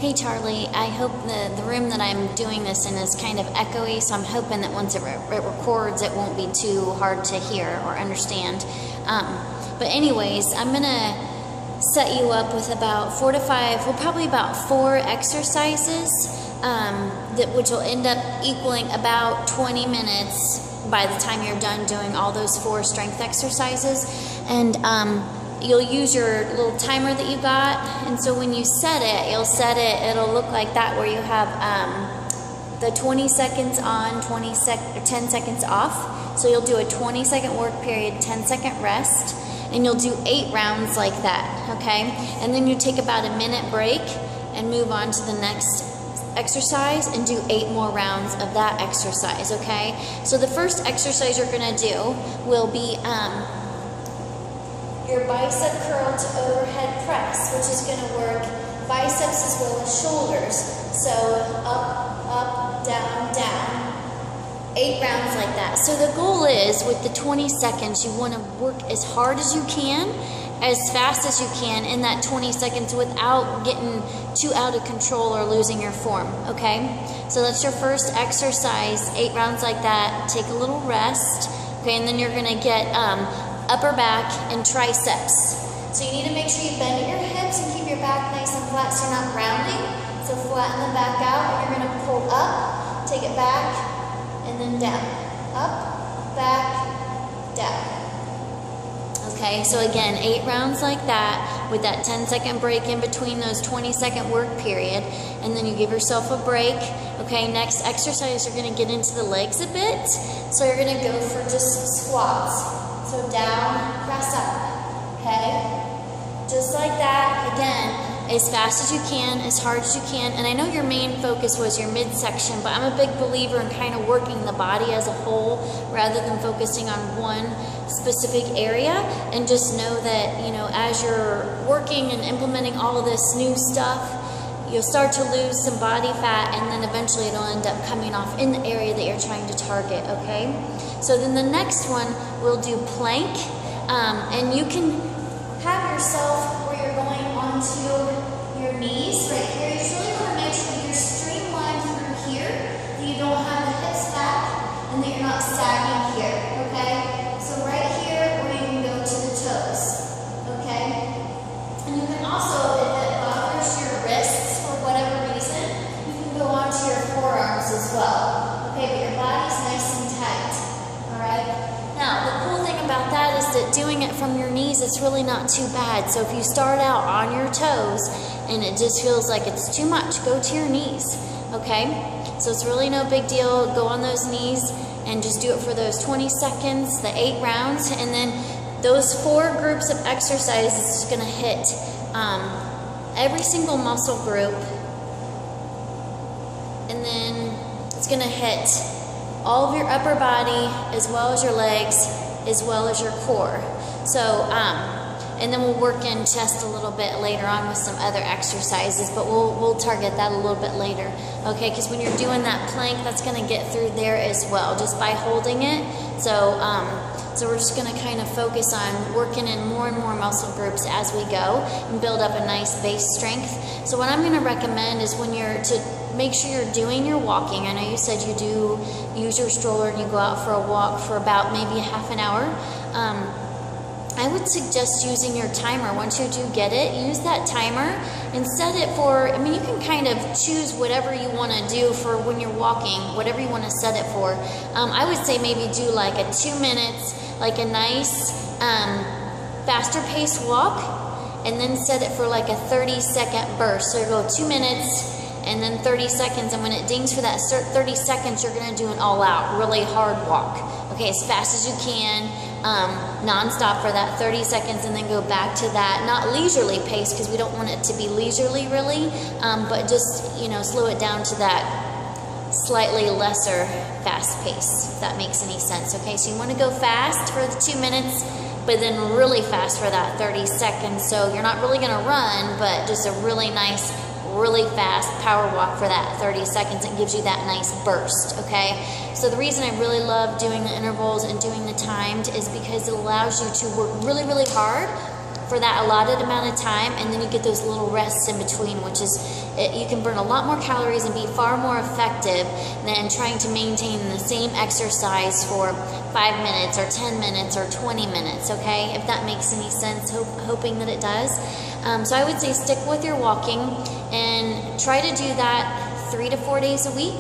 Hey Charlie, I hope the room that I'm doing this in is kind of echoey, so I'm hoping that once it records it won't be too hard to hear or understand. But anyways, I'm going to set you up with about 4 to 5, well probably about 4 exercises which will end up equaling about 20 minutes by the time you're done doing all those 4 strength exercises. And you'll use your little timer that you got, and so when you set it, it'll look like that, where you have the 20 seconds on, 10 seconds off. So you'll do a 20-second work period, 10-second rest, and you'll do 8 rounds like that, okay? And then you take about a minute break and move on to the next exercise and do 8 more rounds of that exercise, okay? So the first exercise you're gonna do will be your bicep curl to overhead press, which is going to work biceps as well as shoulders. So up, up, down, down. 8 rounds like that. So the goal is, with the 20 seconds, you want to work as hard as you can, as fast as you can in that 20 seconds without getting too out of control or losing your form, okay? So that's your first exercise, 8 rounds like that. Take a little rest, okay, and then you're going to get upper back and triceps. So you need to make sure you bend at your hips and keep your back nice and flat so you're not rounding. So flatten the back out, and you're going to pull up, take it back, and then down. Up, back, down. Okay, so again, 8 rounds like that with that 10-second break in between those 20-second work period, and then you give yourself a break. Okay, next exercise, you're going to get into the legs a bit. So you're going to go for just squats. So down, press up, okay? Just like that, again, as fast as you can, as hard as you can. And I know your main focus was your midsection, but I'm a big believer in kind of working the body as a whole rather than focusing on one specific area. And just know that, you know, as you're working and implementing all of this new stuff, you'll start to lose some body fat, and then eventually it'll end up coming off in the area that you're trying to target, okay? So then the next one, we'll do plank, and you can have yourself where you're going onto your knees right here. You really want to make sure that you're streamlined through here, that you don't have the hips back, and that you're not sagging here, okay? So right here, or you can go to the toes, okay? And you can also, if it bothers your wrists for whatever reason, you can go onto your forearms as well, okay? But your body's nice and tight. Now, the cool thing about that is that doing it from your knees, it's really not too bad. So if you start out on your toes and it just feels like it's too much, go to your knees, okay? So it's really no big deal. Go on those knees and just do it for those 20 seconds, the 8 rounds, and then those 4 groups of exercises is going to hit every single muscle group, and then it's going to hit all of your upper body, as well as your legs, as well as your core. So, and then we'll work in chest a little bit later on with some other exercises, but we'll target that a little bit later, okay? Because when you're doing that plank, that's going to get through there as well, just by holding it. So, so we're just going to kind of focus on working in more and more muscle groups as we go and build up a nice base strength. So what I'm going to recommend is, when you're make sure you're doing your walking. I know you said you do use your stroller and you go out for a walk for about maybe a half an hour. I would suggest using your timer. Once you do get it, use that timer and set it for, I mean, you can kind of choose whatever you want to do for when you're walking, whatever you want to set it for. I would say maybe do like a 2 minutes, like a nice faster paced walk, and then set it for like a 30-second burst. So you go 2 minutes, and then 30 seconds, and when it dings for that 30 seconds, you're going to do an all-out, really hard walk. Okay, as fast as you can, non-stop for that 30 seconds, and then go back to that, not leisurely pace, because we don't want it to be leisurely, really, but just, you know, slow it down to that slightly lesser fast pace, if that makes any sense. Okay, so you want to go fast for the 2 minutes, but then really fast for that 30 seconds. So you're not really going to run, but just a really nice, really fast power walk for that 30 seconds. It gives you that nice burst, okay? So the reason I really love doing the intervals and doing the timed is because it allows you to work really, really hard for that allotted amount of time, and then you get those little rests in between, which is, you can burn a lot more calories and be far more effective than trying to maintain the same exercise for 5 minutes or 10 minutes or 20 minutes, okay? If that makes any sense, hoping that it does. So I would say stick with your walking and try to do that 3 to 4 days a week,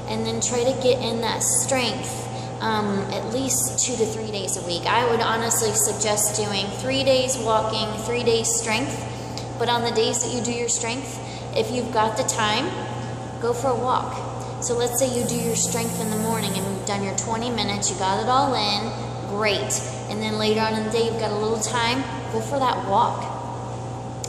and then try to get in that strength at least 2 to 3 days a week. I would honestly suggest doing 3 days walking, 3 days strength, but on the days that you do your strength, if you've got the time, go for a walk. So let's say you do your strength in the morning and you've done your 20 minutes, you got it all in, great. And then later on in the day, you've got a little time, go for that walk.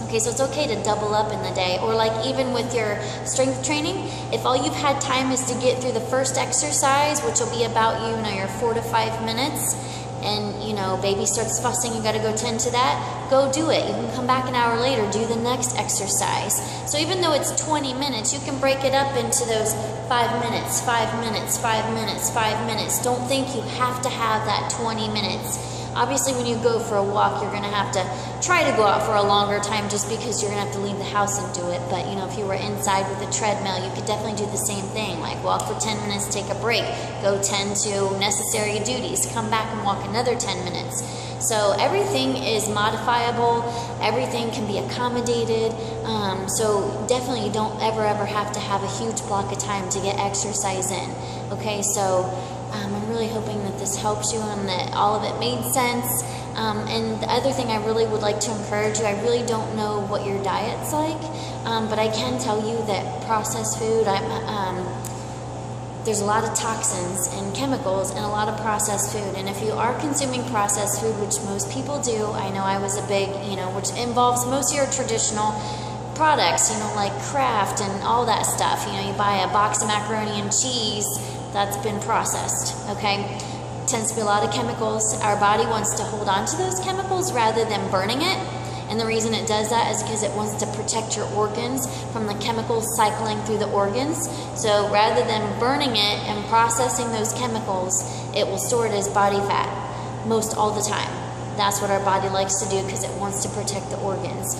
Okay, so it's okay to double up in the day, or like even with your strength training, if all you've had time is to get through the first exercise, which will be about, you know, your 4 to 5 minutes, and, you know, baby starts fussing, you got to go tend to that, go do it. You can come back an hour later, do the next exercise. So even though it's 20 minutes, you can break it up into those 5 minutes, 5 minutes, 5 minutes, 5 minutes. Don't think you have to have that 20 minutes. Obviously, when you go for a walk, you're going to have to try to go out for a longer time just because you're going to have to leave the house and do it. But, you know, if you were inside with a treadmill, you could definitely do the same thing. Like walk for 10 minutes, take a break, go tend to necessary duties, come back and walk another 10 minutes. So everything is modifiable. Everything can be accommodated. So definitely you don't ever have to have a huge block of time to get exercise in. Okay, so I'm really hoping that this helps you and that all of it made sense. And the other thing I really would like to encourage you, I really don't know what your diet's like, but I can tell you that processed food, there's a lot of toxins and chemicals in a lot of processed food. And if you are consuming processed food, which most people do, I know I was a big, you know, which involves most of your traditional products, you know, like Kraft and all that stuff. You know, you buy a box of macaroni and cheese that's been processed, okay? Tends to be a lot of chemicals. Our body wants to hold on to those chemicals rather than burning it. And the reason it does that is because it wants to protect your organs from the chemicals cycling through the organs. So rather than burning it and processing those chemicals, it will store it as body fat most all the time. That's what our body likes to do because it wants to protect the organs.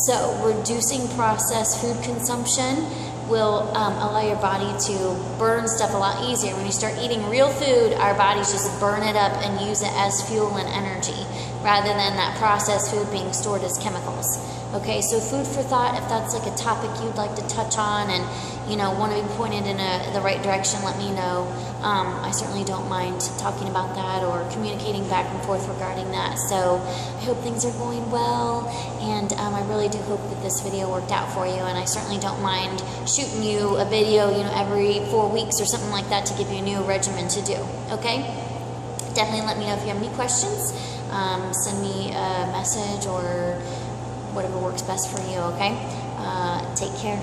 So reducing processed food consumption will allow your body to burn stuff a lot easier. When you start eating real food, our bodies just burn it up and use it as fuel and energy, rather than that processed food being stored as chemicals. Okay, so food for thought, if that's like a topic you'd like to touch on and, you know, want to be pointed in the right direction, let me know. I certainly don't mind talking about that or communicating back and forth regarding that. So I hope things are going well, and I really do hope that this video worked out for you, and I certainly don't mind shooting you a video, you know, every 4 weeks or something like that to give you a new regimen to do, okay? Definitely let me know if you have any questions. Send me a message or whatever works best for you, okay? Take care.